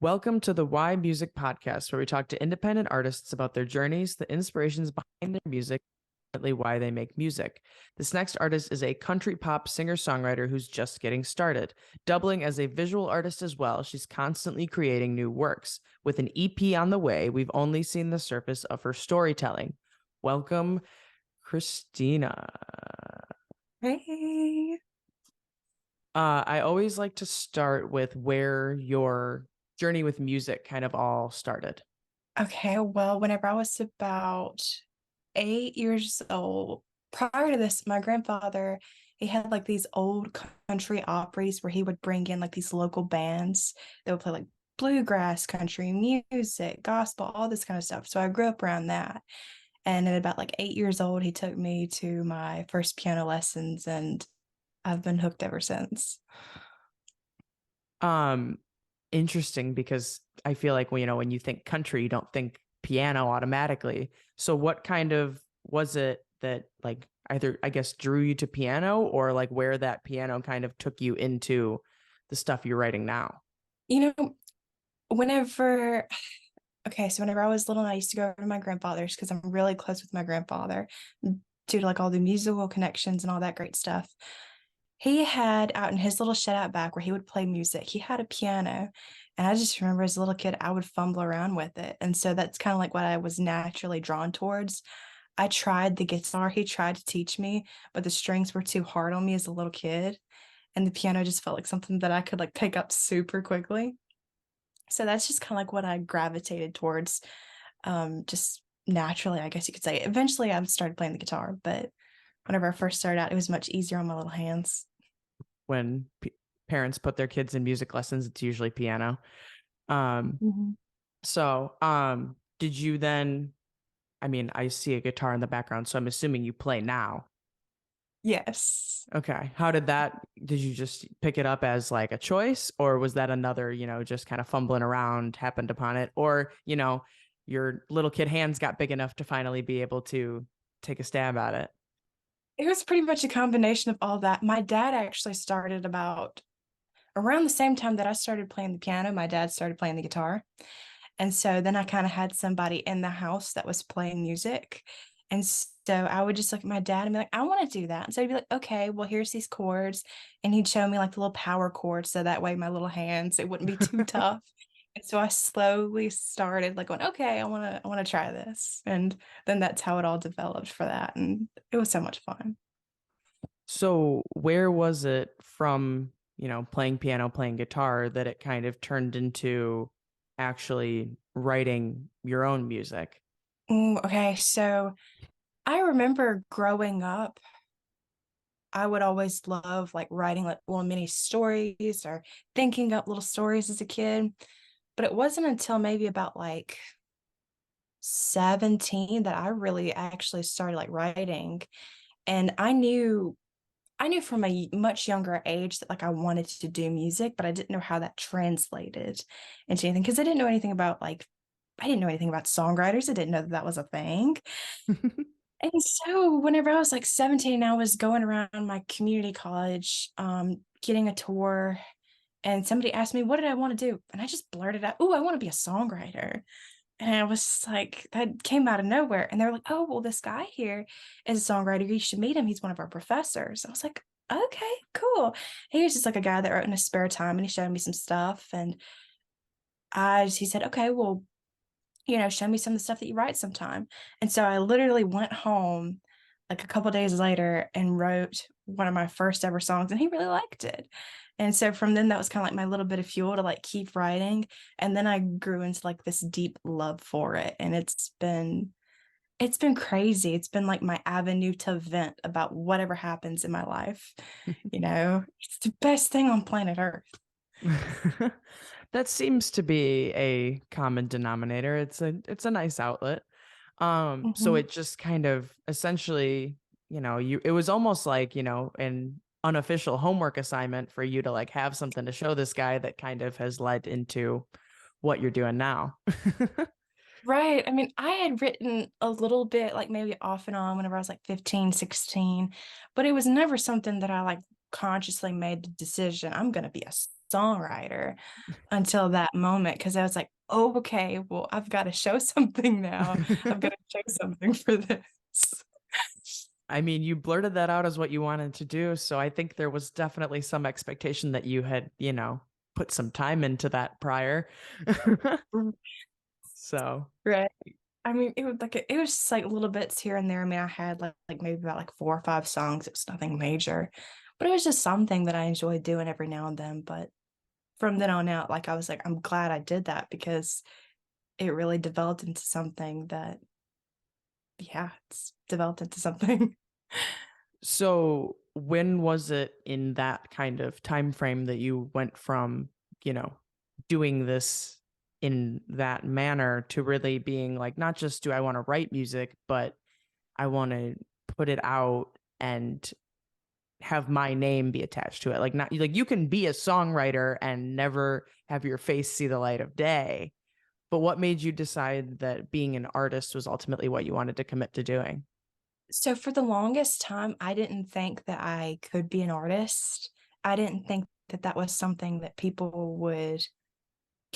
Welcome to the Why Music podcast, where we talk to independent artists about their journeys, the inspirations behind their music, and ultimately why they make music. This next artist is a country pop singer-songwriter who's just getting started. Doubling as a visual artist as well, she's constantly creating new works. With an EP on the way, we've only seen the surface of her storytelling. Welcome, Christina. Hey. I always like to start with where your journey with music kind of all started. Okay, well, whenever I was about 8 years old, prior to this, my grandfather, he had like these old country operas where he would bring in like these local bands that would play like bluegrass, country music, gospel, all this kind of stuff. So I grew up around that. And at about like 8 years old, he took me to my first piano lessons, and I've been hooked ever since. Um, Interesting because I feel like when you think country, you don't think piano automatically. So what kind of was it that like either I guess drew you to piano or like where that piano kind of took you into the stuff you're writing now? You know, whenever so whenever I was little, I used to go over to my grandfather's because I'm really close with my grandfather due to like all the musical connections and all that great stuff. He had out in his little shed out back where he would play music, he had a piano. And I just remember as a little kid, I would fumble around with it. And so that's kind of like what I was naturally drawn towards. I tried the guitar, he tried to teach me, but the strings were too hard on me as a little kid. And the piano just felt like something that I could like pick up super quickly. So that's just kind of like what I gravitated towards, just naturally, I guess you could say. Eventually, I started playing the guitar, but whenever I first started out, it was much easier on my little hands. When parents put their kids in music lessons, it's usually piano. Um, Mhm. so did you then, I mean, I see a guitar in the background, so I'm assuming you play now. Yes. Okay. Did you just pick it up as like a choice, or was that another, just kind of fumbling around, happened upon it? Or, your little kid hands got big enough to finally be able to take a stab at it? It was pretty much a combination of all that. My dad actually started about around the same time that I started playing the piano. My dad started playing the guitar. And so then I kind of had somebody in the house that was playing music. And so I would just look at my dad and be like, I want to do that. And so he'd be like, okay, well, here's these chords. And he'd show me like the little power chords. So that way my little hands, it wouldn't be too tough. And so I slowly started like going, okay, I want to try this. And then that's how it all developed for that. And it was so much fun. So where was it from, playing piano, playing guitar that it kind of turned into actually writing your own music? Okay, so I remember growing up, I would always love like writing like little mini stories or thinking up little stories as a kid. But it wasn't until maybe about like 17 that I really actually started like writing. And I knew from a much younger age that like I wanted to do music, but I didn't know how that translated into anything because I didn't know anything about songwriters. I didn't know that that was a thing. And so whenever I was like 17, I was going around my community college, getting a tour, and somebody asked me, what did I want to do? And I just blurted out, oh, I want to be a songwriter. And I was like, that came out of nowhere. And they were like, oh, well, this guy here is a songwriter. You should meet him. He's one of our professors. I was like, okay, cool. He was just like a guy that wrote in his spare time, and he showed me some stuff. And he said, okay, well, show me some of the stuff that you write sometime. And so I literally went home like a couple days later and wrote one of my first ever songs, and he really liked it. And so from then that was kind of like my little bit of fuel to like keep writing. And then I grew into like this deep love for it. And it's been crazy. It's been like my avenue to vent about whatever happens in my life. It's the best thing on planet Earth. That seems to be a common denominator. It's a nice outlet. So Mhm. it just kind of essentially, it was almost like, an unofficial homework assignment for you to like have something to show this guy that kind of has led into what you're doing now. Right. I mean, I had written a little bit, like maybe off and on whenever I was like 15, 16, but it was never something that I like consciously made the decision, I'm going to be a songwriter until that moment, because I was like, oh, okay, well, I've got to show something now. I've got to show something for this. I mean, you blurted that out as what you wanted to do. So I think there was definitely some expectation that you had, put some time into that prior. So, Right. I mean, it was just like little bits here and there. I mean, I had like maybe about like 4 or 5 songs. It was nothing major, but it was just something that I enjoyed doing every now and then. But from then on out, like I was like, I'm glad I did that because it really developed into something that, yeah, it's developed into something. so when was it in that kind of time frame that you went from, doing this in that manner to really being like, not just do I want to write music, but I want to put it out and have my name be attached to it. Like, not like you can be a songwriter and never have your face see the light of day. But what made you decide that being an artist was ultimately what you wanted to commit to doing? So for the longest time, I didn't think that I could be an artist. I didn't think that that was something that people would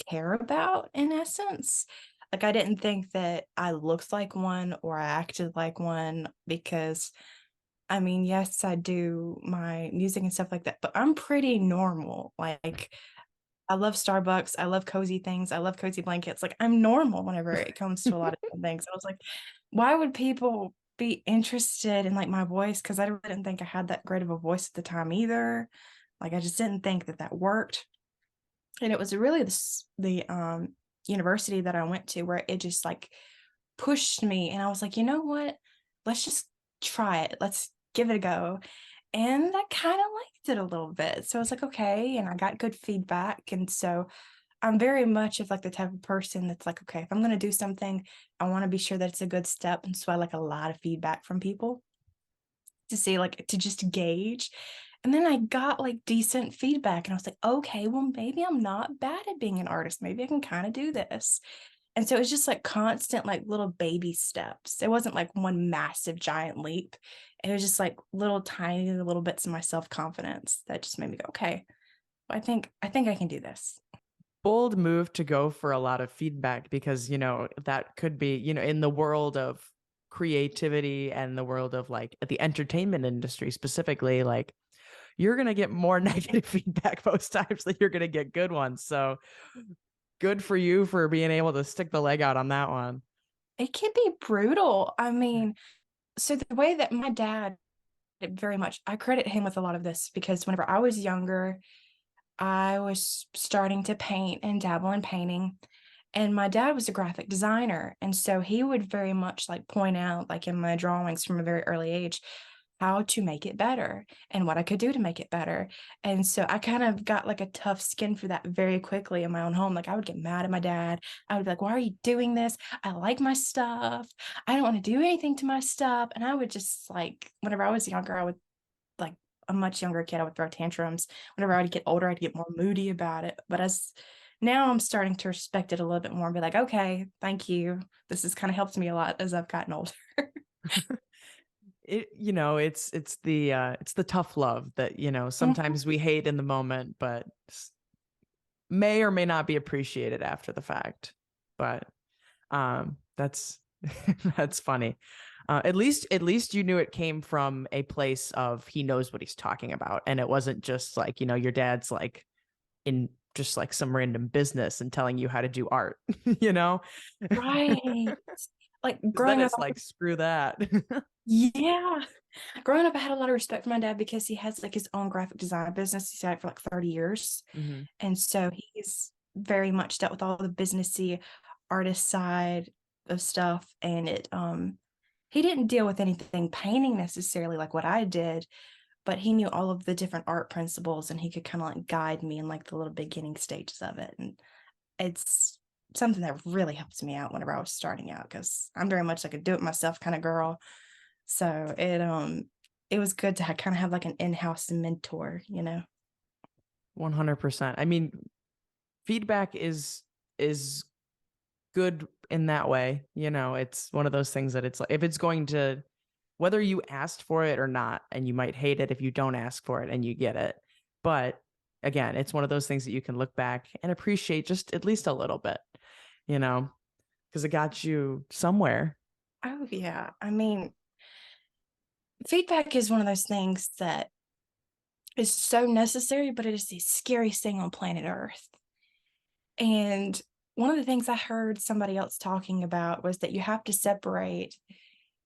care about, in essence. Like, I didn't think that I looked like one or I acted like one because, I mean, yes, I do my music and stuff like that, but I'm pretty normal. Like, I love Starbucks. I love cozy things. I love cozy blankets. Like, I'm normal whenever it comes to a lot of different things. I was like, why would people be interested in like my voice? Because I didn't think I had that great of a voice at the time either. Like, I just didn't think that that worked. And it was really the university that I went to where it just like pushed me, and I was like, you know what? Let's just try it. Let's give it a go. And I kind of liked it a little bit. So I was like, okay, and I got good feedback. And so I'm very much of like the type of person that's like, okay, if I'm going to do something, I want to be sure that it's a good step. And so I like a lot of feedback from people to see, like, to just gauge. And then I got like decent feedback, and I was like, okay, well, maybe I'm not bad at being an artist. Maybe I can kind of do this. And so it was just like constant, like little baby steps. It wasn't like one massive giant leap. It was just like little tiny little bits of my self-confidence that just made me go, okay, I think I can do this. Bold move to go for a lot of feedback because, that could be, in the world of creativity and the world of like the entertainment industry specifically, like you're going to get more negative feedback most times than you're going to get good ones. So good for you for being able to stick the leg out on that one. It can be brutal. I mean, so the way that my dad, very much, I credit him with a lot of this because whenever I was younger, I was starting to paint and dabble in painting. And my dad was a graphic designer. And so he would very much like point out, like in my drawings from a very early age, how to make it better and what I could do to make it better. And so I kind of got like a tough skin for that very quickly in my own home. Like, I would get mad at my dad. I would be like, why are you doing this? I like my stuff. I don't want to do anything to my stuff. And I would just like, whenever I was younger, I would, like a much younger kid, I would throw tantrums. Whenever I would get older, I'd get more moody about it. But as now I'm starting to respect it a little bit more and be like, okay, thank you. This has kind of helped me a lot as I've gotten older. It's the tough love that, Mhm. sometimes we hate in the moment, but may or may not be appreciated after the fact. But that's that's funny. At least you knew it came from a place of he knows what he's talking about, and it wasn't just like, your dad's like in just like some random business and telling you how to do art, you know? Right. Like Because then growing up, it's like, screw that. yeah. Growing up, I had a lot of respect for my dad because he has like his own graphic design business. He's had it for like 30 years. Hmm. And so he's very much dealt with all the businessy artist side of stuff. And he didn't deal with anything painting necessarily like what I did, but he knew all of the different art principles and he could kind of like guide me in like the little beginning stages of it. And it's something that really helps me out whenever I was starting out because I'm very much like a do it myself kind of girl. So it was good to kind of have like an in-house mentor, you know. 100%. I mean, feedback is good in that way. It's one of those things that it's like, if it's going to, whether you asked for it or not, and you might hate it if you don't ask for it and you get it, but again, it's one of those things that you can look back and appreciate just at least a little bit, you know, because it got you somewhere. Oh, yeah. I mean, feedback is one of those things that is so necessary, but it is the scariest thing on planet Earth. And one of the things I heard somebody else talking about was that you have to separate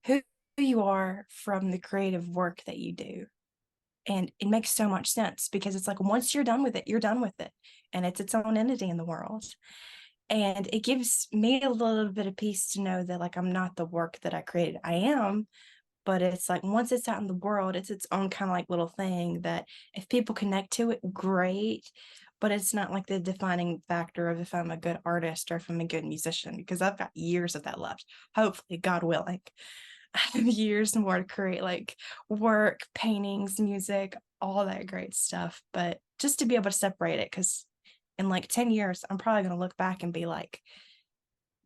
who you are from the creative work that you do. And it makes so much sense because it's like once you're done with it, you're done with it. And it's its own entity in the world. And it gives me a little bit of peace to know that like I'm not the work that I created. I am, but it's like once it's out in the world, it's its own kind of like little thing that if people connect to it, great. But it's not like the defining factor of if I'm a good artist or if I'm a good musician, because I've got years of that left. Hopefully, God willing, I have years more to create like work, paintings, music, all that great stuff. But just to be able to separate it, because in like 10 years, I'm probably going to look back and be like,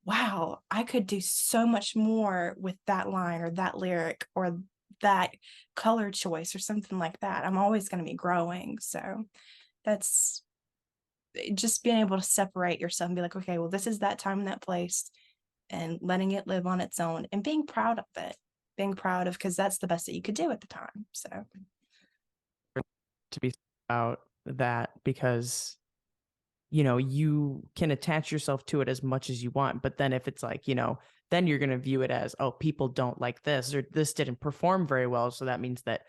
wow, I could do so much more with that line or that lyric or that color choice or something like that. I'm always going to be growing. So that's just being able to separate yourself and be like, okay, well, this is that time and that place, and letting it live on its own and being proud of it, being proud of, because that's the best that you could do at the time. So, To be about that because you can attach yourself to it as much as you want, but then if it's like, then you're going to view it as, oh, people don't like this or this didn't perform very well, so that means that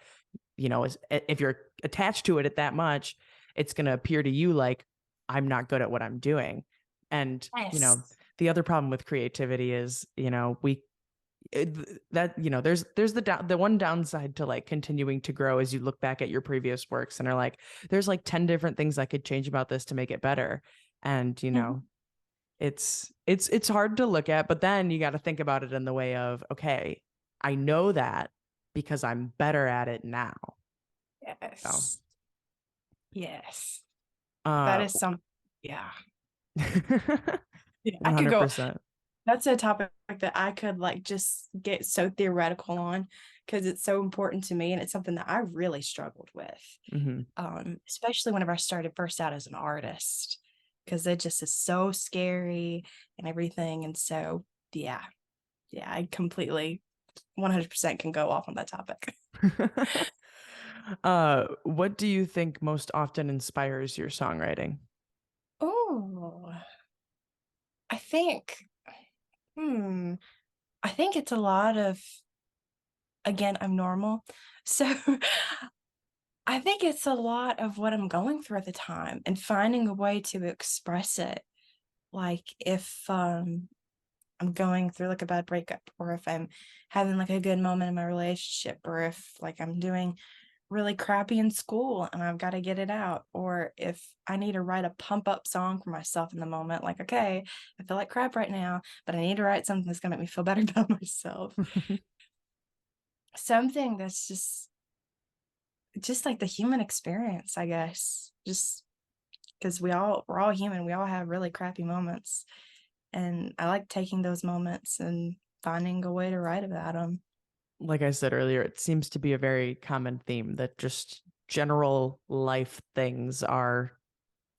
if you're attached to it at that much, it's going to appear to you like I'm not good at what I'm doing. And yes. the other problem with creativity is there's the one downside to like continuing to grow as you look back at your previous works and are like, there's like 10 different things I could change about this to make it better. And Mhm. it's hard to look at, but then you got to think about it in the way of, okay, I know that because I'm better at it now. So Yes. Yes. That uh is some, yeah. Yeah. I could go, 100%. that's a topic that I could like just get so theoretical on because it's so important to me and it's something that I really struggled with. Hmm. Especially whenever I started first out as an artist, because it just is so scary and everything. And so, yeah, yeah, I completely 100% can go off on that topic. What do you think most often inspires your songwriting? Oh, I think, hmm, I think it's a lot of, again, I'm normal. So I think it's a lot of what I'm going through at the time and finding a way to express it. Like if I'm going through like a bad breakup, or if I'm having like a good moment in my relationship, or if like I'm doing really crappy in school and I've got to get it out, or if I need to write a pump up song for myself in the moment, like, okay, I feel like crap right now, but I need to write something that's going to make me feel better about myself. Something that's just like the human experience, I guess. Just because we're all human, we all have really crappy moments. And I like taking those moments and finding a way to write about them. Like I said earlier, it seems to be a very common theme that just general life things are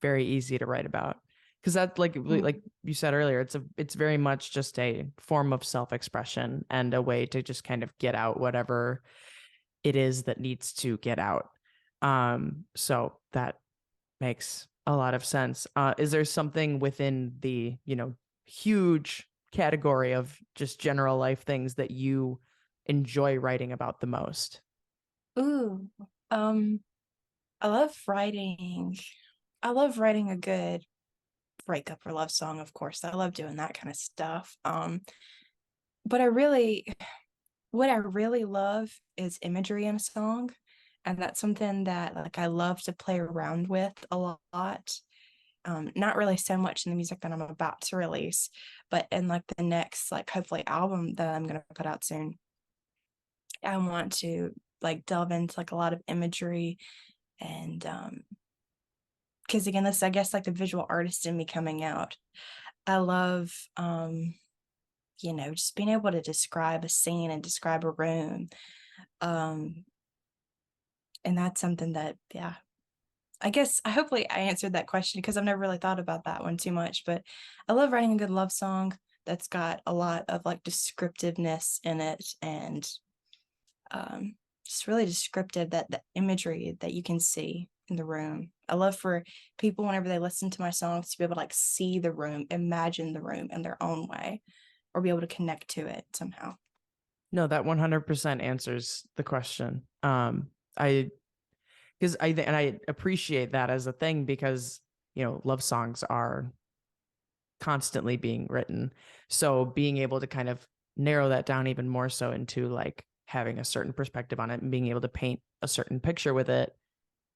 very easy to write about. Because that, like you said earlier, it's very much just a form of self-expression and a way to just kind of get out whatever it is that needs to get out. So that makes a lot of sense. Is there something within the, huge category of just general life things that you enjoy writing about the most? Ooh, um, I love writing. I love writing a good breakup or love song, of course. I love doing that kind of stuff. But what I really love is imagery in a song. And that's something that like I love to play around with a lot. Not really so much in the music that I'm about to release, but in like the next, like hopefully album that I'm gonna put out soon. I want to like delve into like a lot of imagery and because again, this I guess like the visual artist in me coming out. I love just being able to describe a scene and describe a room. Um and that's something that, yeah, I guess hopefully I answered that question because I've never really thought about that one too much. But I love writing a good love song that's got a lot of like descriptiveness in it, and um, just really descriptive, that the imagery that you can see in the room. I love for people whenever they listen to my songs to be able to like see the room, imagine the room in their own way, or be able to connect to it somehow. No, that 100% answers the question. I because I appreciate that as a thing because love songs are constantly being written. So being able to kind of narrow that down even more so into like having a certain perspective on it and being able to paint a certain picture with it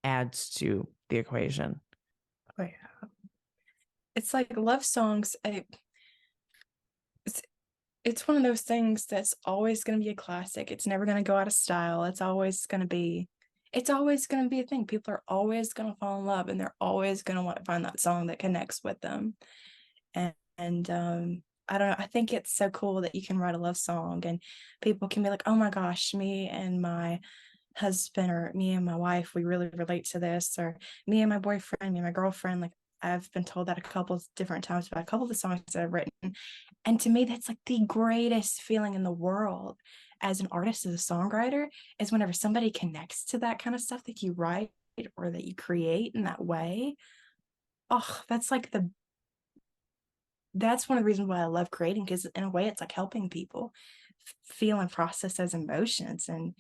adds to the equation. Oh, yeah. It's like love songs. It's it's one of those things that's always going to be a classic. It's never going to go out of style. It's always going to be a thing. People are always going to fall in love, and they're always going to want to find that song that connects with them. And I don't know. I think it's so cool that you can write a love song and people can be like, oh my gosh, me and my husband or me and my wife, we really relate to this, or me and my boyfriend, me and my girlfriend. Like I've been told that a couple of different times about a couple of the songs that I've written. And to me, that's like the greatest feeling in the world as an artist, as a songwriter, is whenever somebody connects to that kind of stuff that you write or that you create in that way. Oh, that's one of the reasons why I love creating, because in a way it's like helping people feel and process those emotions, and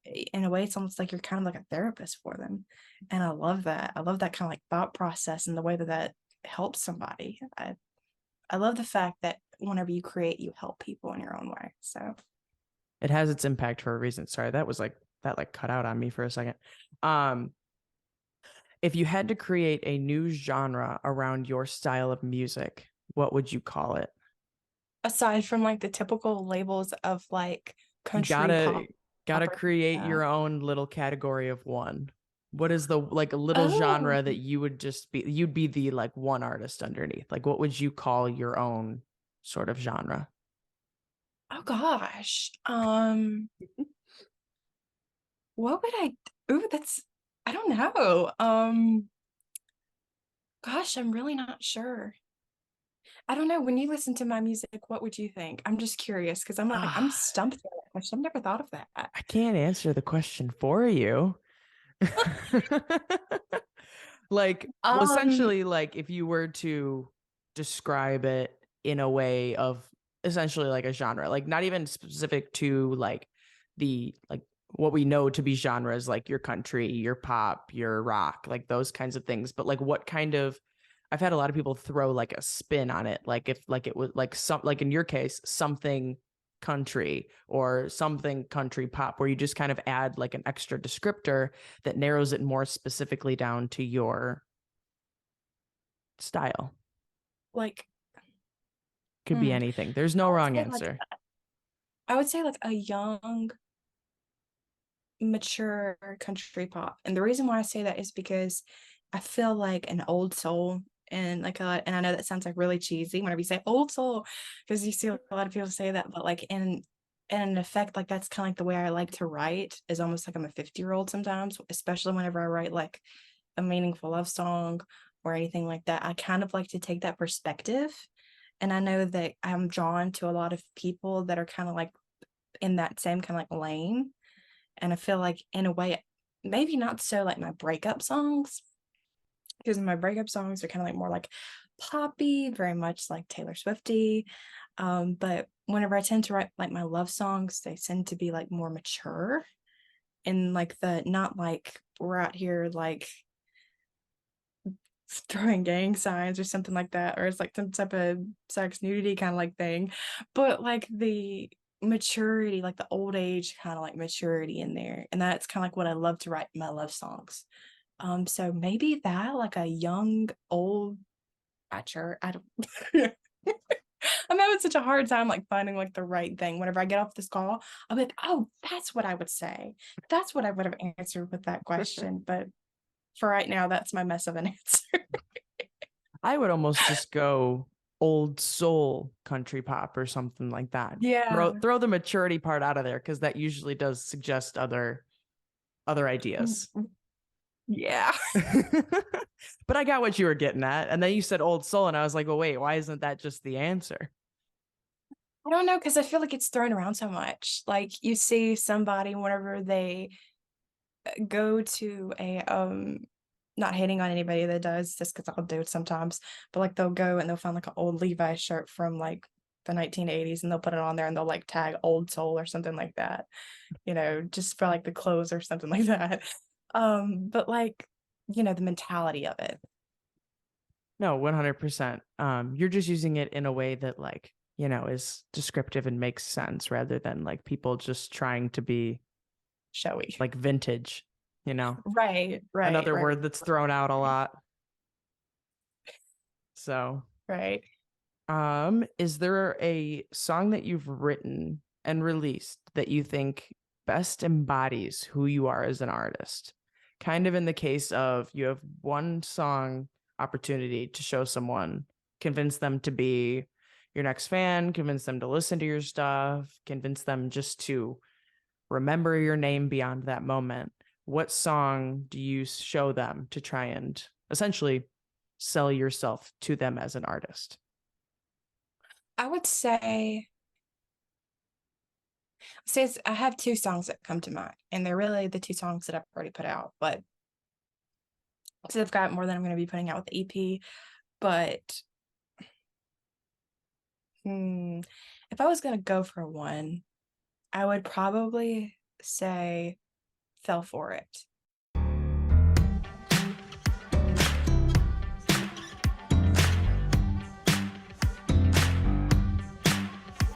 in a way it's almost like you're kind of like a therapist for them. And I love that kind of like thought process and the way that that helps somebody. I love the fact that whenever you create, you help people in your own way. So It has its impact for a reason. Sorry, that like cut out on me for a second. Um, if you had to create a new genre around your style of music, what would you call it? aside from like the typical labels of like You country gotta pop, gotta or create that. your own little category of one. What is the like a little Oh, genre that you'd be the like one artist underneath? Like what would you call your own sort of genre? oh gosh. What would I ooh, that's I don't know. Gosh, I'm really not sure. I don't know. When you listen to my music, what would you think? I'm just curious because I'm Ah, stumped by that question. I've never thought of that. I can't answer the question for you. Like, well, Um, essentially, like if you were to describe it in a way of essentially like a genre, like not even specific to like the like what we know to be genres, like your country, your pop, your rock, like those kinds of things, but like what kind of I've had a lot of people throw like a spin on it, like if like it was like some like in your case, something country or something country pop, where you just kind of add like an extra descriptor that narrows it more specifically down to your style. like, Could be anything. There's no I would wrong say like answer. I would say like a young, mature country pop. And the reason why I say that is because I feel like an old soul, and like a lot, and I know that sounds like really cheesy whenever you say old soul, because you see a lot of people say that, but like in an effect, like that's kind of like the way I like to write, is almost like I'm a 50-year-old sometimes, especially whenever I write like a meaningful love song or anything like that. I kind of like to take that perspective. And I know that I'm drawn to a lot of people that are kind of like in that same kind of like lane. And I feel like in a way, maybe not so like my breakup songs, because my breakup songs are kind of like more like poppy, very much like Taylor Swifty. But whenever I tend to write like my love songs, they tend to be like more mature, and like the not like we're out here like throwing gang signs or something like that, or it's like some type of sex nudity kind of like thing, but like the maturity, like the old age kind of like maturity in there. And that's kind of like what I love to write in my love songs. So maybe that, like a young old mature, I don't I'm having such a hard time like finding like the right thing. Whenever I get off this call, I'll be like, oh, that's what I would say. That's what I would have answered with that question. But for right now, that's my mess of an answer. I would almost just go old soul country pop or something like that. Yeah. Throw the maturity part out of there because that usually does suggest other ideas. Yeah. But I got what you were getting at. And then you said old soul, and I was like, well, wait, why isn't that just the answer? I don't know, because I feel like it's thrown around so much. Like you see somebody whenever they go to a not hating on anybody that does this because I'll do it sometimes, but like they'll go and they'll find like an old Levi shirt from like the 1980s and they'll put it on there and they'll like tag old soul or something like that, just for like the clothes or something like that. But like, the mentality of it. No, 100%. You're just using it in a way that like, is descriptive and makes sense rather than like people just trying to be Showy. like vintage, Right, right, another right, word that's thrown out a lot. So, right. is there a song that you've written and released that you think best embodies who you are as an artist? Kind of in the case of you have one song opportunity to show someone, convince them to be your next fan, convince them to listen to your stuff, convince them just to remember your name beyond that moment. What song do you show them to try and essentially sell yourself to them as an artist? I would say, since I have two songs that come to mind, and they're really the two songs that I've already put out, but so I've got more than I'm going to be putting out with the EP. But if I was going to go for one, I would probably say Fell For It.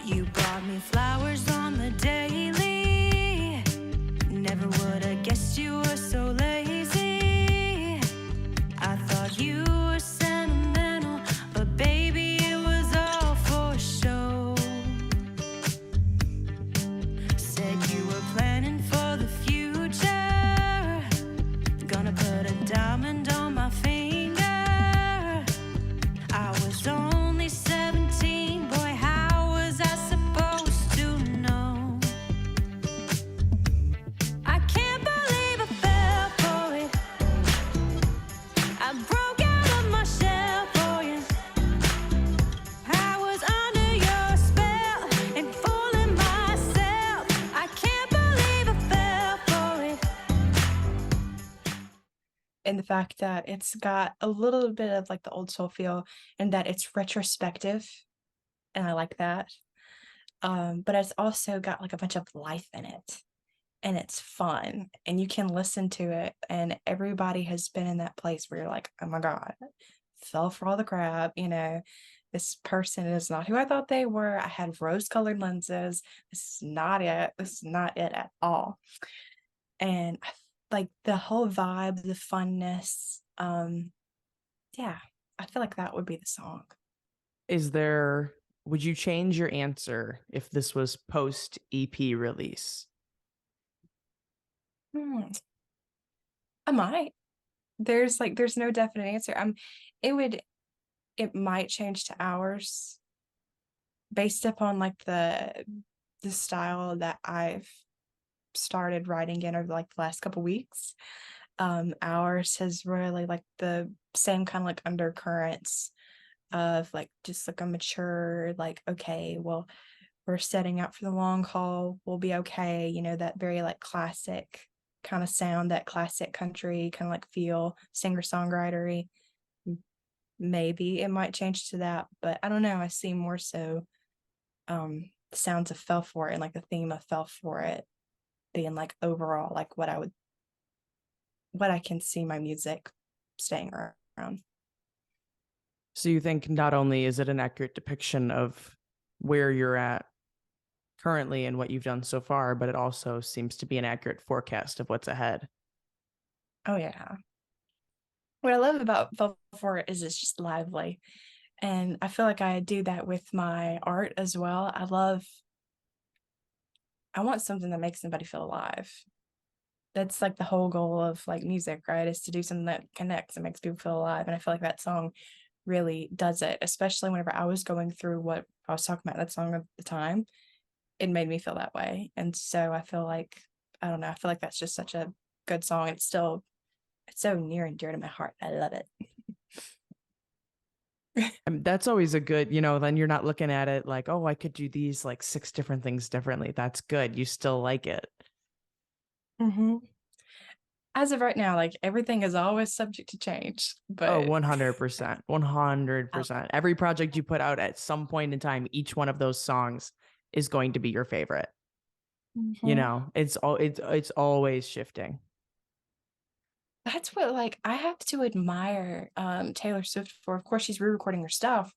You brought me flowers on the daily. Never would have guessed you were so lazy. I thought you were sentimental, but baby, it was all for show. Said you were planning for the future. Gonna put a diamond on my finger. I was only 17, boy, how was I supposed to know? I can't believe I fell for it. I broke out of my shell for you. I was under your spell and fooling myself. I can't believe I fell for it. And the fact that it's got a little bit of like the old soul feel and that it's retrospective. And I like that. But it's also got like a bunch of life in it. And it's fun. And you can listen to it. And everybody has been in that place where you're like, oh my God, fell for all the crap. This person is not who I thought they were. I had rose-colored lenses. This is not it. This is not it at all. And like the whole vibe, the funness. Yeah, I feel like that would be the song. Would you change your answer if this was post EP release? I might. There's no definite answer. It might change to ours based upon like the style that I've started writing in over like the last couple weeks. Ours has really like the same kind of like undercurrents of like just like a mature, like, okay, well, we're setting out for the long haul, we'll be okay, that very like classic kind of sound, that classic country kind of like feel, singer-songwritery. Maybe it might change to that, but I don't know. I see more so sounds of Fell For It and like the theme of Fell For It being like overall like what I can see my music staying around. So you think not only is it an accurate depiction of where you're at currently and what you've done so far, but it also seems to be an accurate forecast of what's ahead. Oh yeah. What I love about Fell For It is it's just lively. And I feel like I do that with my art as well. I want something that makes somebody feel alive. That's like the whole goal of like music, right? Is to do something that connects and makes people feel alive. And I feel like that song really does it, especially whenever I was going through what I was talking about in that song at the time. It made me feel that way. And so I feel like, I don't know, I feel like that's just such a good song. It still It's so near and dear to my heart. I love it. That's always a good, then you're not looking at it like, oh, I could do these like 6 different things differently. That's good. You still like it. Mm-hmm. As of right now, like everything is always subject to change, Oh, but 100%. 100%. Every project you put out at some point in time, each one of those songs is going to be your favorite. Mhm. It's always shifting. That's what like I have to admire Taylor Swift for. Of course, she's re-recording her stuff,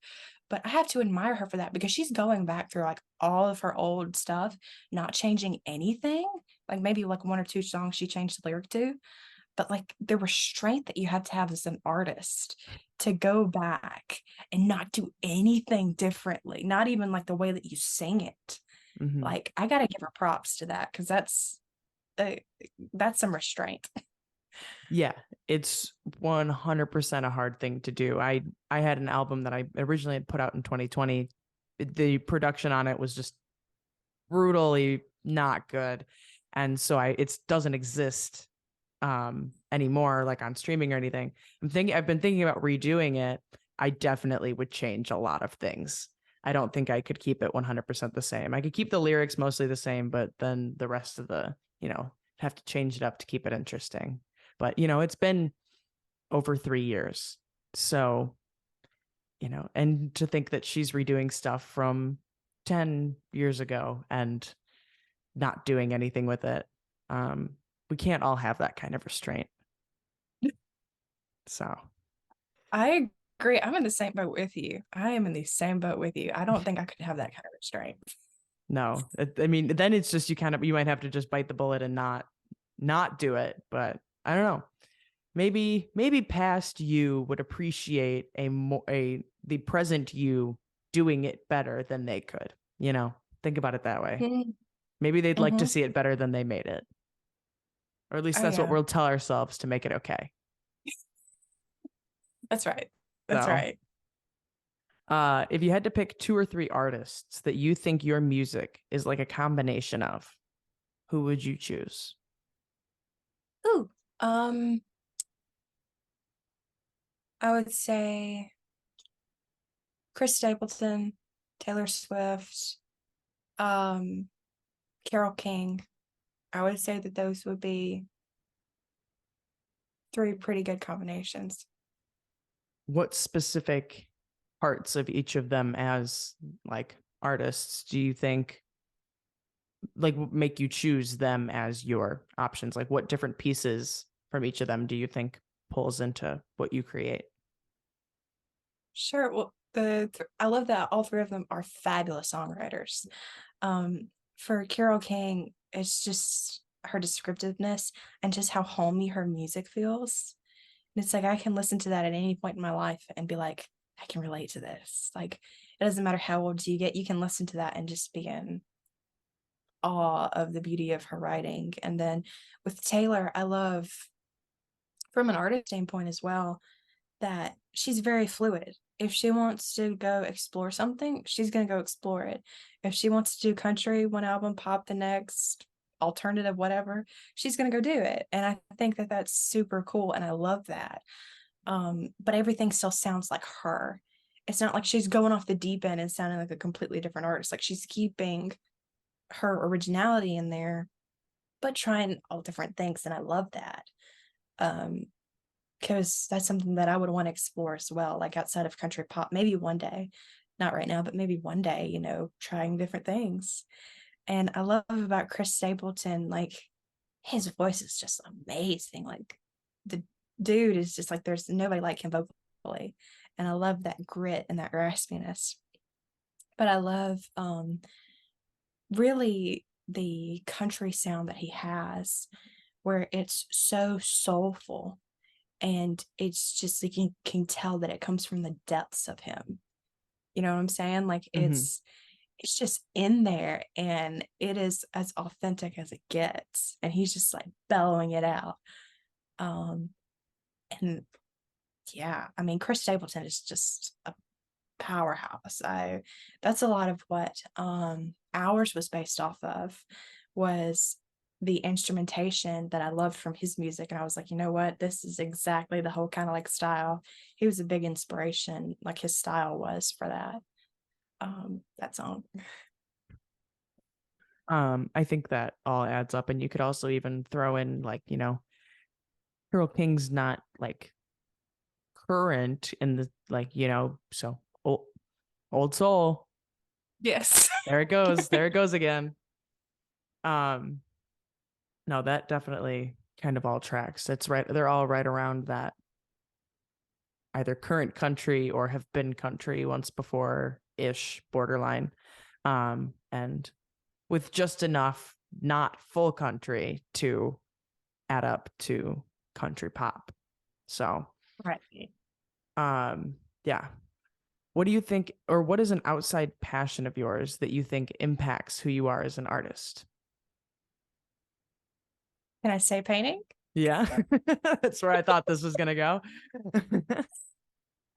but I have to admire her for that because she's going back through like all of her old stuff, not changing anything. Like maybe like 1 or 2 songs she changed the lyric to, but like the restraint that you have to have as an artist to go back and not do anything differently, not even like the way that you sing it. Mhm. Like I gotta give her props to that because uh, that's some restraint. Yeah, it's 100% a hard thing to do. I had an album that I originally had put out in 2020. The production on it was just brutally not good. And so it doesn't exist anymore, like on streaming or anything. I've been thinking about redoing it. I definitely would change a lot of things. I don't think I could keep it 100% the same. I could keep the lyrics mostly the same, but then the rest of have to change it up to keep it interesting. But it's been over 3 years. So, and to think that she's redoing stuff from 10 years ago and not doing anything with it. We can't all have that kind of restraint. So I agree. I'm in the same boat with you. I am in the same boat with you. I don't think I could have that kind of restraint. no, I mean, then it's just you might have to just bite the bullet and not do it. But I don't know. Maybe past you would appreciate the present you doing it better than they could. Think about it that way. Maybe they'd like to Mm-hmm. see it better than they made it, or at least Oh that's what yeah, we'll tell ourselves to make it okay. that's right. That's So, right. if you had to pick 2 or 3 artists that you think your music is like a combination of, who would you choose? Ooh, I would say Chris Stapleton, Taylor Swift, um, Carole King. I would say that those would be 3 pretty good combinations. What specific parts of each of them as like artists do you think like make you choose them as your options? Like what different pieces from each of them do you think pulls into what you create? Sure. Well, I love that all 3 of them are fabulous songwriters. For Carole King, it's just her descriptiveness and just how homey her music feels. And it's like I can listen to that at any point in my life and be like, I can relate to this. Like it doesn't matter how old you get, you can listen to that and just be in awe of the beauty of her writing. And then with Taylor, I love from an artist standpoint as well that she's very fluid. If she wants to go explore something, she's going to go explore it. If she wants to do country one album, pop the next, alternative, whatever, she's going to go do it. And I think that that's super cool. And I love that. But everything still sounds like her. It's not like she's going off the deep end and sounding like a completely different artist. Like she's keeping her originality in there, but trying all different things. And I love that. Because that's something that I would want to explore as well, like outside of country pop, maybe one day, not right now, but maybe one day, trying different things. And I love about Chris Stapleton, like his voice is just amazing. Like the dude is just like, there's nobody like him vocally. And I love that grit and that raspiness. But I love really the country sound that he has, where it's so soulful and it's just like you can tell that it comes from the depths of him. You know what I'm saying? Like Mm-hmm. it's just in there and it is as authentic as it gets, and he's just like bellowing it out. And yeah, I mean Chris Stapleton is just a powerhouse. That's a lot of what Ours was based off of, was the instrumentation that I loved from his music. And I was like, you know what? This is exactly the whole kind of like style. He was a big inspiration, like his style was for that song. I think that all adds up, and you could also even throw in like, Carole King's not like current in the like, so old soul. Yes. There it goes. There it goes again. No, that definitely kind of all tracks. It's right. They're all right around that either current country or have been country once before ish borderline. And with just enough not full country to add up to country pop. So, Right. yeah. What do you think, or what is an outside passion of yours that you think impacts who you are as an artist? Can I say painting? Yeah, that's where I thought this was gonna go.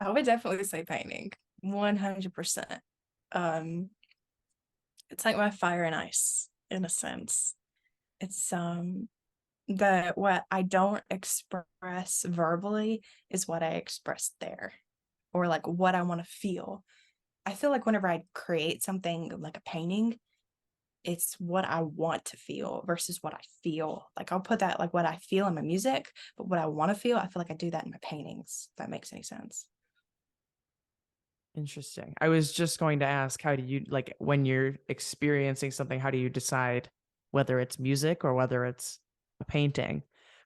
I would definitely say painting. 100%. It's like my fire and ice in a sense. It's what I don't express verbally is what I express there, or like what I want to feel. I feel like whenever I create something like a painting, it's what I want to feel versus what I feel. Like I'll put that like what I feel in my music, but what I want to feel, I feel like I do that in my paintings, if that makes any sense. Interesting. I was just going to ask, how do you like when you're experiencing something, how do you decide whether it's music or whether it's a painting?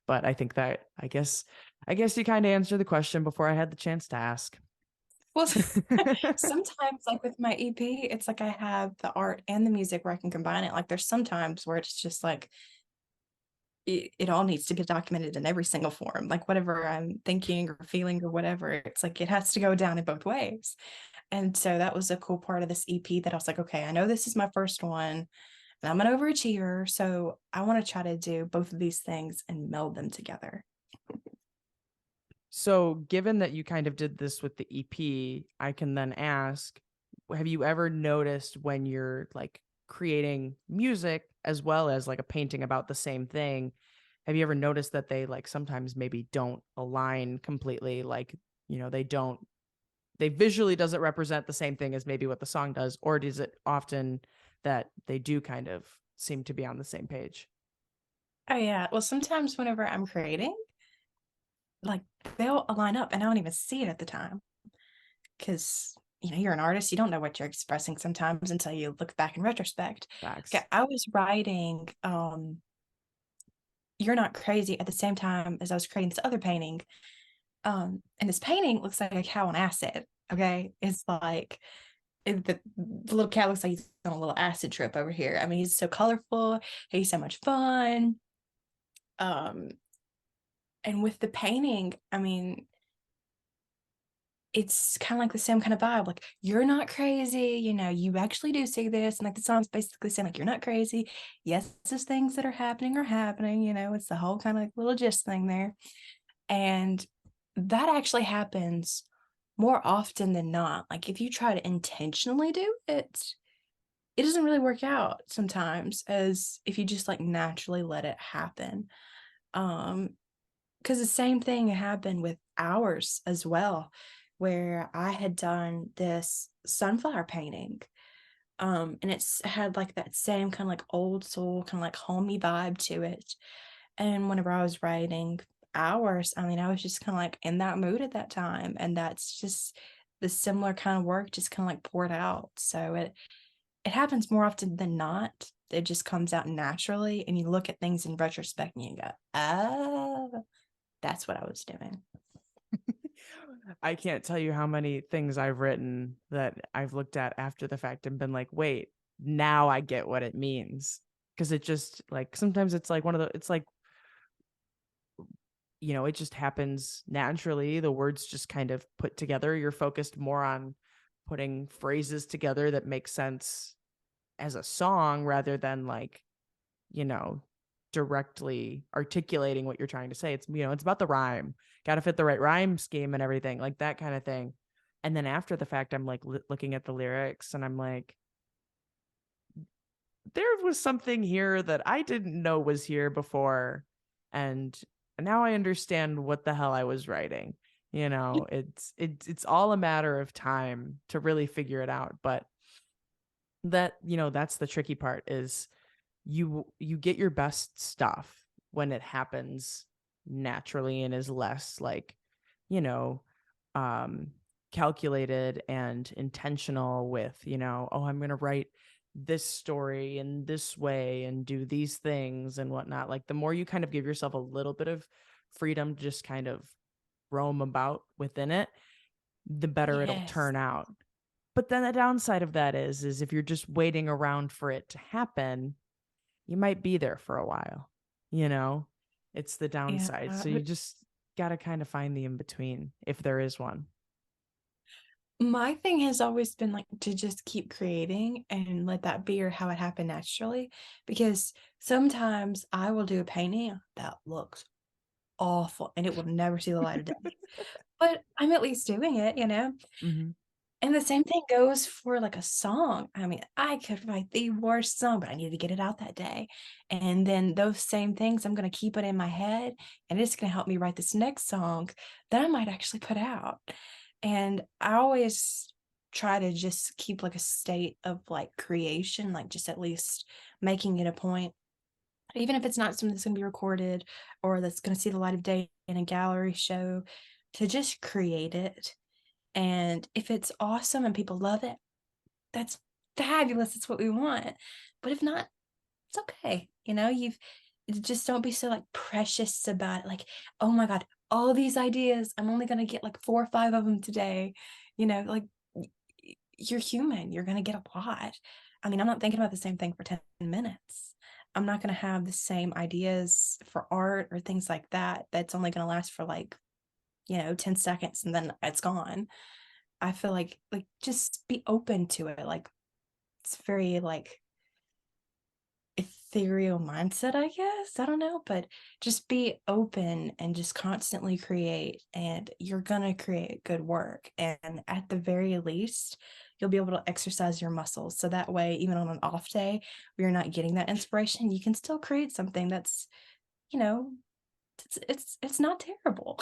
But I think that I guess you kind of answered the question before I had the chance to ask. Well, sometimes like with my EP, it's like I have the art and the music where I can combine it. Like there's sometimes where it's just like it all needs to get documented in every single form. Like whatever I'm thinking or feeling or whatever, it's like it has to go down in both ways. And so that was a cool part of this EP that I was like, okay, I know this is my first one and I'm an overachiever. So I want to try to do both of these things and meld them together. So, given that you kind of did this with the EP, I can then ask, have you ever noticed when you're like creating music as well as like a painting about the same thing, have you ever noticed that they like sometimes maybe don't align completely? Like, they visually doesn't represent the same thing as maybe what the song does, or is it often that they do kind of seem to be on the same page? Oh yeah. Well, sometimes whenever I'm creating, like they'll line up and I don't even see it at the time because you're an artist, you don't know what you're expressing sometimes until you look back in retrospect. Facts. Okay, I was writing You're Not Crazy at the same time as I was creating this other painting. And this painting looks like a cow on acid. Okay. It's like the little cat looks like he's on a little acid trip over here. I mean, he's so colorful, he's so much fun. And with the painting, I mean, it's kind of like the same kind of vibe. Like, you're not crazy, you actually do see this. And like the song's basically saying, like, you're not crazy. Yes, there's things that are happening, it's the whole kind of like little gist thing there. And that actually happens more often than not. Like, if you try to intentionally do it, it doesn't really work out sometimes as if you just like naturally let it happen. Because the same thing happened with ours as well, where I had done this sunflower painting. And it's had like that same kind of like old soul, kind of like homey vibe to it. And whenever I was writing ours, I mean, I was just kind of like in that mood at that time. And that's just the similar kind of work just kind of like poured out. So it happens more often than not. It just comes out naturally. And you look at things in retrospect and you go, oh, that's what I was doing. I can't tell you how many things I've written that I've looked at after the fact and been like, wait, now I get what it means. Because it just like sometimes it's like it's like, it just happens naturally. The words just kind of put together. You're focused more on putting phrases together that make sense as a song rather than like, directly articulating what you're trying to say. It's, it's about the rhyme. Got to fit the right rhyme scheme and everything, like that kind of thing. And then after the fact, I'm like looking at the lyrics and I'm like, there was something here that I didn't know was here before, and now I understand what the hell I was writing. It's all a matter of time to really figure it out. But that's the tricky part, is you get your best stuff when it happens naturally and is less like, you know, um calculated and intentional with, oh, I'm going to write this story in this way and do these things and whatnot. Like, the more you kind of give yourself a little bit of freedom to just kind of roam about within it, the better it'll Yes. turn out. But then the downside of that is if you're just waiting around for it to happen, you might be there for a while. It's the downside. Yeah. So you just got to kind of find the in between, if there is one. My thing has always been like to just keep creating and let that be, or how it happened naturally. Because sometimes I will do a painting that looks awful and it will never see the light of day. But I'm at least doing it, Mm-hmm. And the same thing goes for like a song. I mean, I could write the worst song, but I need to get it out that day. And then those same things, I'm going to keep it in my head, and it's going to help me write this next song that I might actually put out. And I always try to just keep like a state of like creation, like just at least making it a point, even if it's not something that's going to be recorded or that's going to see the light of day in a gallery show, to just create it. And if it's awesome and people love it, that's fabulous. It's what we want. But if not, it's okay. You just don't be so like precious about it. Like, oh my God, all these ideas, I'm only going to get like 4 or 5 of them today. Like, you're human. You're going to get a lot. I mean, I'm not thinking about the same thing for 10 minutes. I'm not going to have the same ideas for art or things like that. That's only going to last for like, 10 seconds and then it's gone. I feel like just be open to it. Like, it's very like ethereal mindset, I guess. I don't know, but just be open and just constantly create, and you're gonna create good work. And at the very least, you'll be able to exercise your muscles. So that way, even on an off day where you're not getting that inspiration, you can still create something that's, you know, it's not terrible.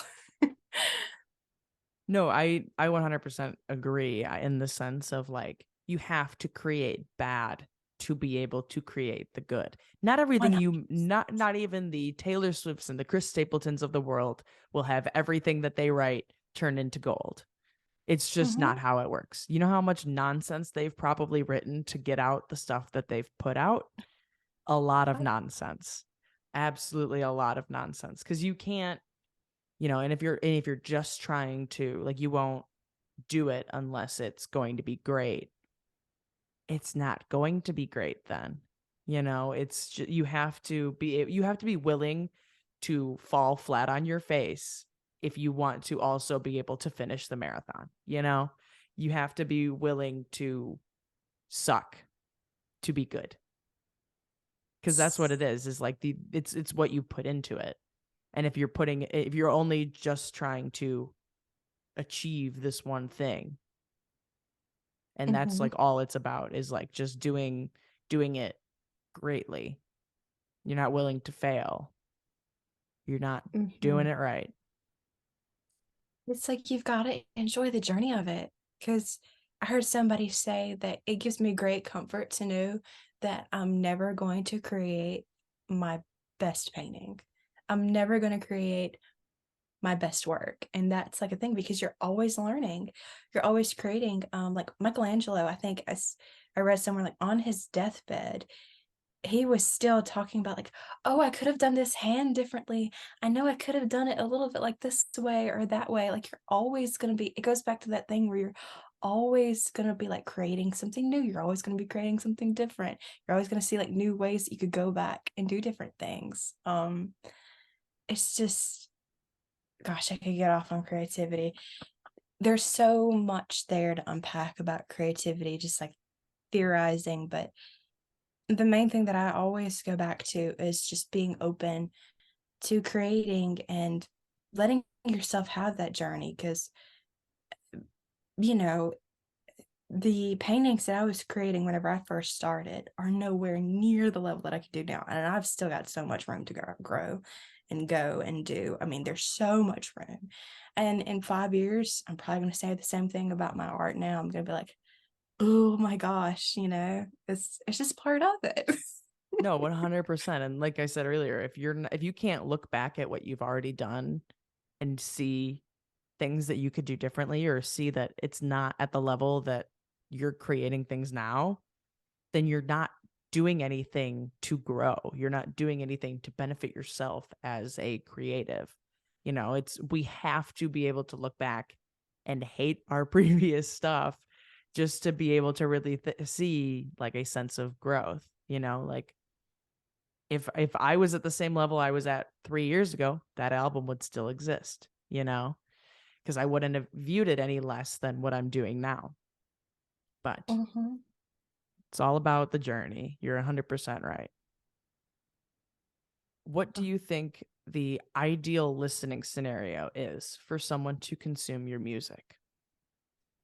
No, I 100% agree, in the sense of like, you have to create bad to be able to create the good. Not everything 100%. not even the Taylor Swifts and the Chris Stapletons of the world will have everything that they write turned into gold. It's just not Mhm. how it works. You know how much nonsense they've probably written to get out the stuff that they've put out? A lot of nonsense. Absolutely a lot of nonsense. Because you can't, and if you're just trying to, like, you won't do it unless it's going to be great. It's not going to be great then. It's just, you have to be willing to fall flat on your face if you want to also be able to finish the marathon. You have to be willing to suck to be good, because that's what it is like, it's what you put into it. And if you're only just trying to achieve this one thing, and that's Mhm. like all it's about, is like just doing it greatly, you're not willing to fail, you're not doing Mhm. it right. It's like you've got to enjoy the journey of it. Because I heard somebody say that it gives me great comfort to know that I'm never going to create my best painting. I'm never going to create my best work. And that's like a thing, because you're always learning. You're always creating. Like Michelangelo, I think I read somewhere, like on his deathbed, he was still talking about like, oh, I could have done this hand differently. I know I could have done it a little bit like this way or that way. Like, you're always going to be, it goes back to that thing where you're always going to be like creating something new. You're always going to be creating something different. You're always going to see like new ways that you could go back and do different things. It's just, gosh, I could get off on creativity. There's so much there to unpack about creativity, just like theorizing, but the main thing that I always go back to is just being open to creating and letting yourself have that journey. Because, you know, the paintings that I was creating whenever I first started are nowhere near the level that I could do now. And I've still got so much room to grow and go and do. I mean, there's so much room. And in 5 years, I'm probably going to say the same thing about my art now. I'm going to be like, oh my gosh, it's just part of it. No, 100%. And like I said earlier, if you can't look back at what you've already done and see things that you could do differently, or see that it's not at the level that you're creating things now, then you're not doing anything to grow. You're not doing anything to benefit yourself as a creative. We have to be able to look back and hate our previous stuff just to be able to really see like a sense of growth. Like if I was at the same level I was at 3 years ago, that album would still exist, because I wouldn't have viewed it any less than what I'm doing now. But it's all about the journey. You're 100% right. What do you think the ideal listening scenario is for someone to consume your music?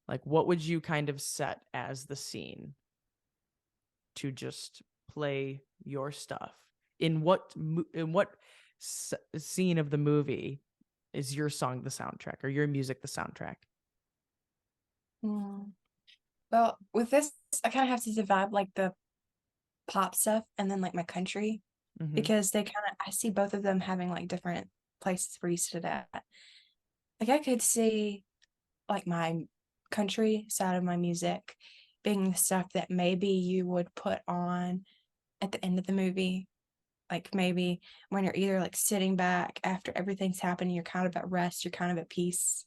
Like, what would you kind of set as the scene to just play your stuff? In what scene of the movie is your song the soundtrack, or your music the soundtrack? Well, with this, I kind of have to divide like the pop stuff and then like my country, because I see both of them having like different places where you sit at. Like I could see like my country side of my music being the stuff that maybe you would put on at the end of the movie. Like maybe when you're either like sitting back after everything's happened, you're kind of at rest, you're kind of at peace,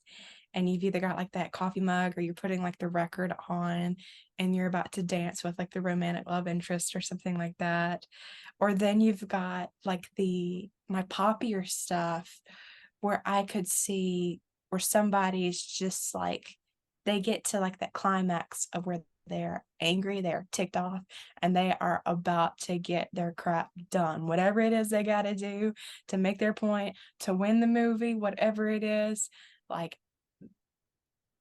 and you've either got like that coffee mug or you're putting like the record on and you're about to dance with like the romantic love interest or something like that. Or then you've got like my poppier stuff where I could see where somebody's just like, they get to like that climax of where they're angry, they're ticked off, and they are about to get their crap done. Whatever it is they got to do to make their point, to win the movie, whatever it is, like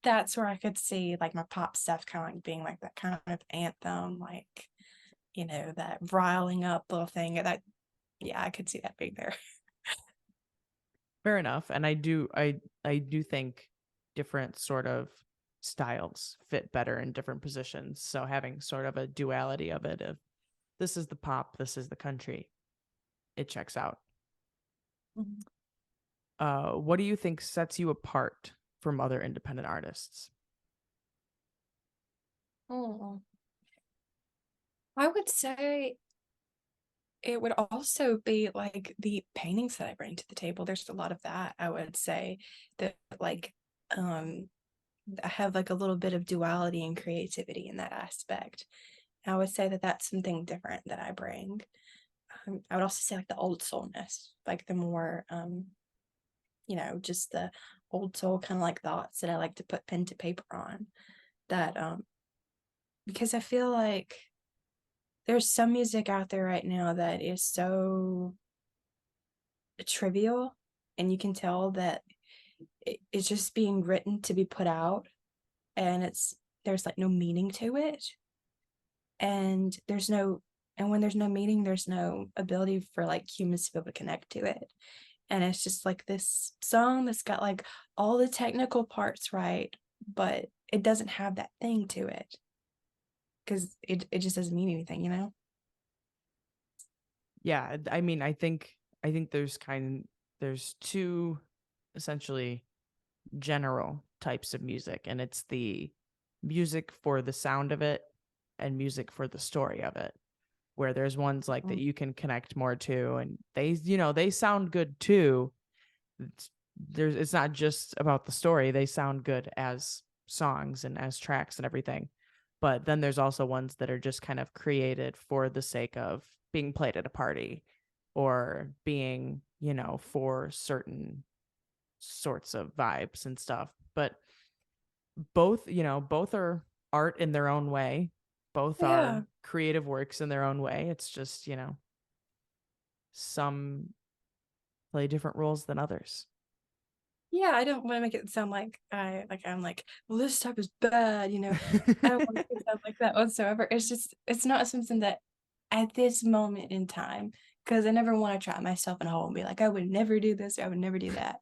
that's where I could see like my pop stuff kind of like being like that kind of anthem, like, that riling up little thing. That, yeah, I could see that being there. Fair enough. And I do think different sort of styles fit better in different positions. So having sort of a duality of it, of this is the pop, this is the country, it checks out. What do you think sets you apart from other independent artists? I would say it would also be like the paintings that I bring to the table. There's a lot of that. I would say that like I have like a little bit of duality and creativity in that aspect. I would say that that's something different that I bring. I would also say like the old soulness, like the more just the old soul kind of like thoughts that I like to put pen to paper on. That because I feel like there's some music out there right now that is so trivial, and you can tell that it's just being written to be put out, and there's like no meaning to it, and when there's no meaning, there's no ability for like humans to be able to connect to it. And it's just like this song that's got like all the technical parts right, but it doesn't have that thing to it because it just doesn't mean anything, Yeah, I mean, I think there's two essentially general types of music, and it's the music for the sound of it and music for the story of it, where there's ones like that you can connect more to, and they sound good too. It's not just about the story. They sound good as songs and as tracks and everything. But then there's also ones that are just kind of created for the sake of being played at a party, or being, for certain sorts of vibes and stuff. But both are art in their own way. Both are creative works in their own way. It's just, some play different roles than others. Yeah, I don't want to make it sound like I'm like, well, this stuff is bad, I don't want to sound like that whatsoever. It's not something that at this moment in time, because I never want to trap myself in a hole and be like, I would never do this, or I would never do that.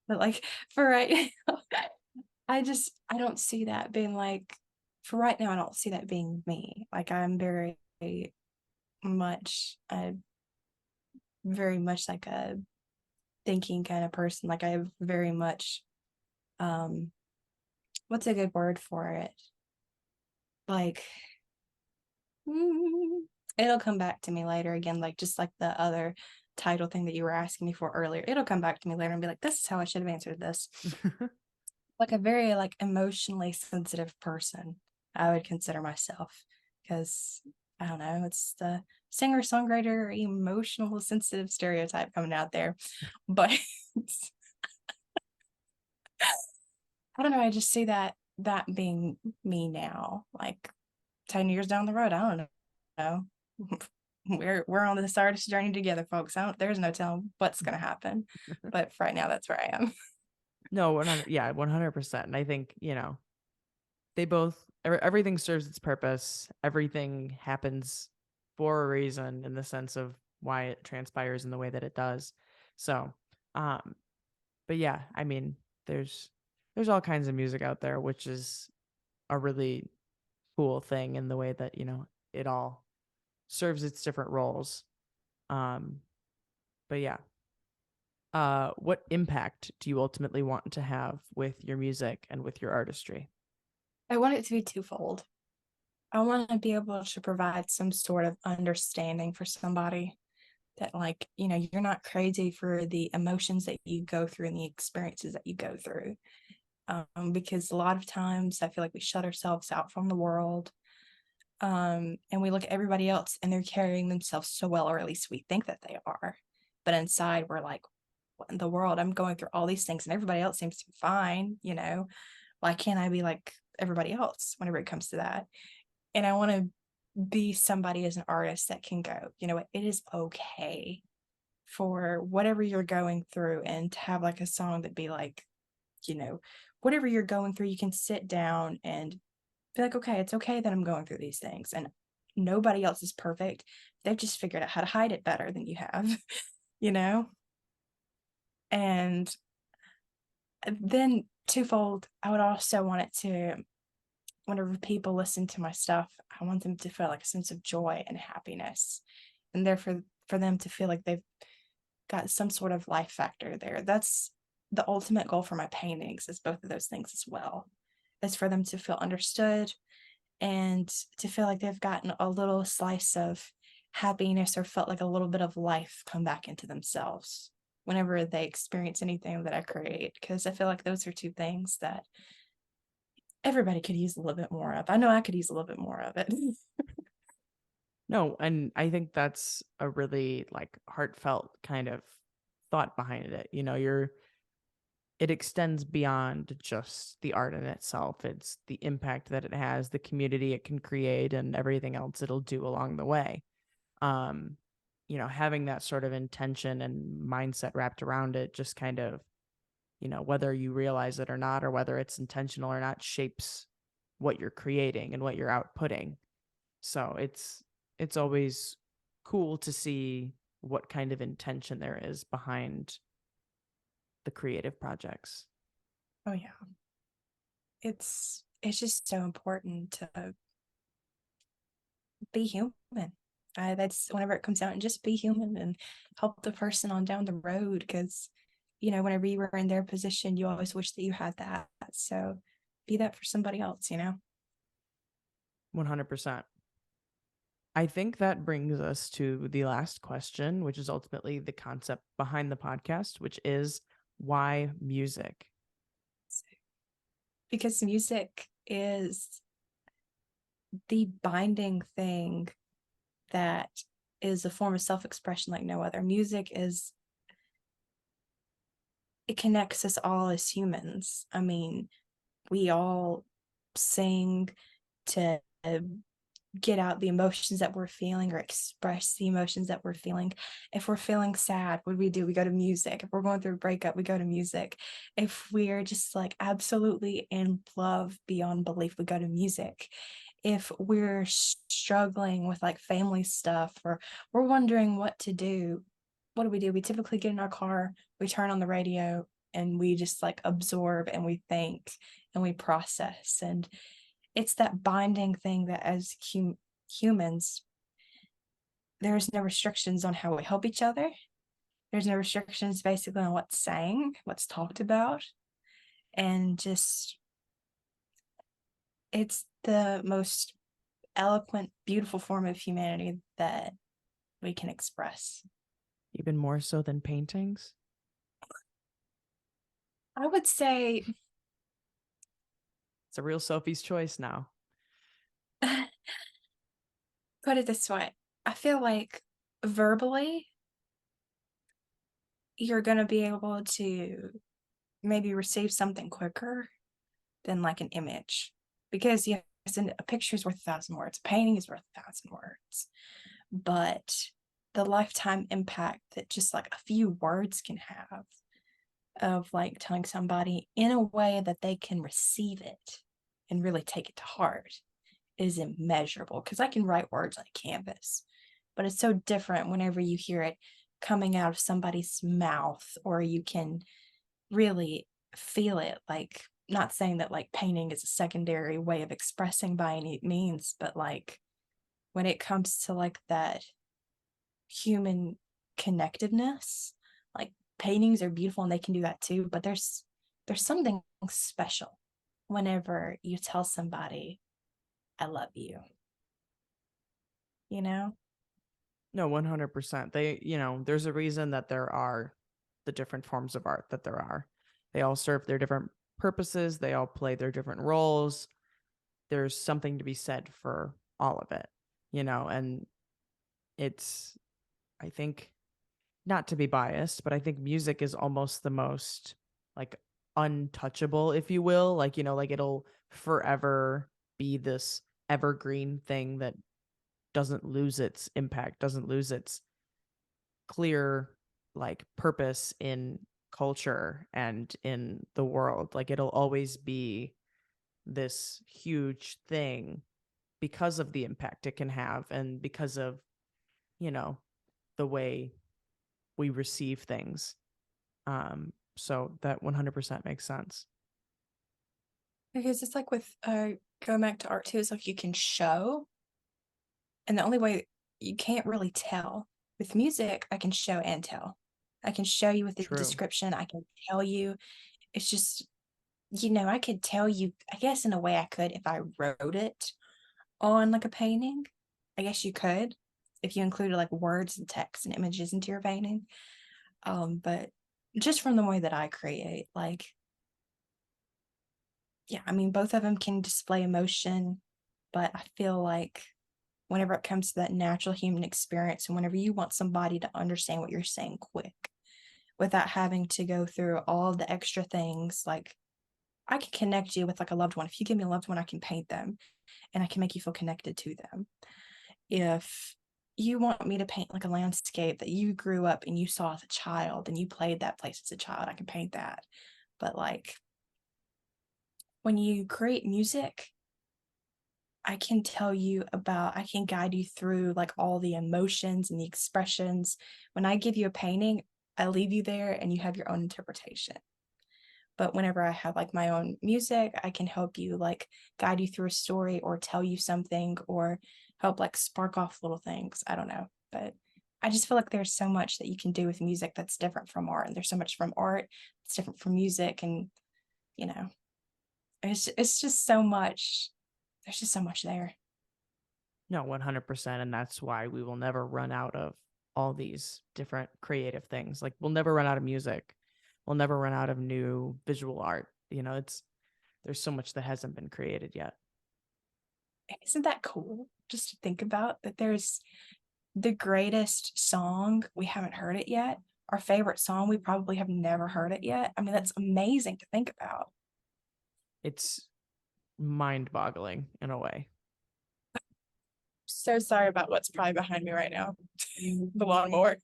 But like for right now, I don't see that being like, for right now, I don't see that being me. Like I'm much, very much like a thinking kind of person. Like I have very much, what's a good word for it? Like, mm, it'll come back to me later again, like just like the other title thing that you were asking me for earlier. It'll come back to me later and be like, this is how I should have answered this. Like a very like emotionally sensitive person, I would consider myself, because I don't know, it's the singer-songwriter emotional sensitive stereotype coming out there. But I don't know, I just see that being me now, like 10 years down the road. I don't know. We're on this artist journey together, folks. There's no telling what's gonna happen. But right now that's where I am. No, 100, yeah, 100%. And I think, they both, everything serves its purpose. Everything happens for a reason in the sense of why it transpires in the way that it does. So, but yeah, I mean, there's all kinds of music out there, which is a really cool thing in the way that, it all serves its different roles. Um, but yeah. What impact do you ultimately want to have with your music and with your artistry? I want it to be twofold. I want to be able to provide some sort of understanding for somebody, that like, you're not crazy for the emotions that you go through and the experiences that you go through. Because a lot of times I feel like we shut ourselves out from the world. And we look at everybody else and they're carrying themselves so well, or at least we think that they are. But inside we're like, what in the world? I'm going through all these things and everybody else seems to be fine, Why can't I be like everybody else whenever it comes to that? And I want to be somebody as an artist that can go, it is okay for whatever you're going through, and to have like a song that be like, whatever you're going through, you can sit down and be like, okay, it's okay that I'm going through these things, and nobody else is perfect. They've just figured out how to hide it better than you have, you know? And then twofold, I would also want it to, whenever people listen to my stuff, I want them to feel like a sense of joy and happiness, and therefore for them to feel like they've got some sort of life factor there. That's the ultimate goal for my paintings, is both of those things as well. Is for them to feel understood and to feel like they've gotten a little slice of happiness, or felt like a little bit of life come back into themselves whenever they experience anything that I create. Because I feel like those are two things that everybody could use a little bit more of. I know I could use a little bit more of it. No, and I think that's a really like heartfelt kind of thought behind it. It extends beyond just the art in itself. It's the impact that it has, the community it can create, and everything else it'll do along the way. Um, having that sort of intention and mindset wrapped around it just kind of, whether you realize it or not, or whether it's intentional or not, shapes what you're creating and what you're outputting. So it's always cool to see what kind of intention there is behind the creative projects. Oh yeah. It's just so important to be human. That's whenever it comes out, and just be human and help the person on down the road, because whenever you were in their position, you always wish that you had that. So be that for somebody else. 100%. I think that brings us to the last question, which is ultimately the concept behind the podcast, which is why music? Because music is the binding thing that is a form of self-expression like no other. It connects us all as humans. I mean, we all sing to get out the emotions that we're feeling or express the emotions that we're feeling. If we're feeling sad, what do? We go to music. If we're going through a breakup, we go to music. If we're just like absolutely in love beyond belief, we go to music. If we're struggling with like family stuff or we're wondering what to do, what do? We typically get in our car, we turn on the radio, and we just like absorb and we think and we process. And it's that binding thing that as humans, there's no restrictions on how we help each other. There's no restrictions basically on what's sang, what's talked about. And just, it's the most eloquent, beautiful form of humanity that we can express. Even more so than paintings? I would say It's a real Sophie's choice now. put it this way. I feel like verbally, you're going to be able to maybe receive something quicker than like an image. Because yes, a picture is worth 1,000 words. A painting is worth 1,000 words. But the lifetime impact that just like a few words can have of like telling somebody in a way that they can receive it and really take it to heart is immeasurable. Because I can write words on a canvas, but it's so different whenever you hear it coming out of somebody's mouth, or you can really feel it. Like, not saying that like painting is a secondary way of expressing by any means, but like when it comes to like that human connectiveness, like paintings are beautiful and they can do that too, but there's something special whenever you tell somebody I love you, you know? No, 100%. There's a reason that there are the different forms of art that there are. They all serve their different purposes. They all play their different roles. There's something to be said for all of it, and it's, I think, not to be biased, but I think music is almost the most like untouchable, if you will. Like, like it'll forever be this evergreen thing that doesn't lose its impact, doesn't lose its clear like purpose in culture and in the world. Like it'll always be this huge thing because of the impact it can have and because of, the way we receive things. So that 100% makes sense. Because it's like with going back to art too, it's like you can show, and the only way you can't really tell. With music, I can show and tell. I can show you with the True. description. I can tell you. It's just, I could tell you, I guess in a way I could if I wrote it on like a painting. I guess you could if you included like words and text and images into your painting. But just from the way that I create, like, yeah, I mean, both of them can display emotion, but I feel like whenever it comes to that natural human experience, and whenever you want somebody to understand what you're saying quick without having to go through all the extra things, like I can connect you with like a loved one. If you give me a loved one, I can paint them and I can make you feel connected to them. If you want me to paint like a landscape that you grew up and you saw as a child and you played that place as a child, I can paint that. But like when you create music, I can guide you through like all the emotions and the expressions. When I give you a painting, I leave you there and you have your own interpretation. But whenever I have like my own music, I can help you like guide you through a story or tell you something or help like spark off little things. I don't know. But I just feel like there's so much that you can do with music that's different from art. And there's so much from art that's different from music. And, it's just so much. There's just so much there. No, 100%. And that's why we will never run out of all these different creative things. Like we'll never run out of music. We'll never run out of new visual art. There's so much that hasn't been created yet. Isn't that cool? Just to think about that there's the greatest song, we haven't heard it yet. Our favorite song, we probably have never heard it yet. I mean, that's amazing to think about. It's mind-boggling in a way. so sorry about what's probably behind me right now. The lawnmower.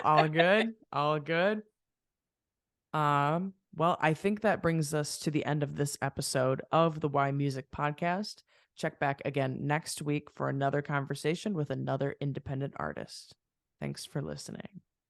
All good. All good. Well, I think that brings us to the end of this episode of the Why Music podcast. Check back again next week for another conversation with another independent artist. Thanks for listening.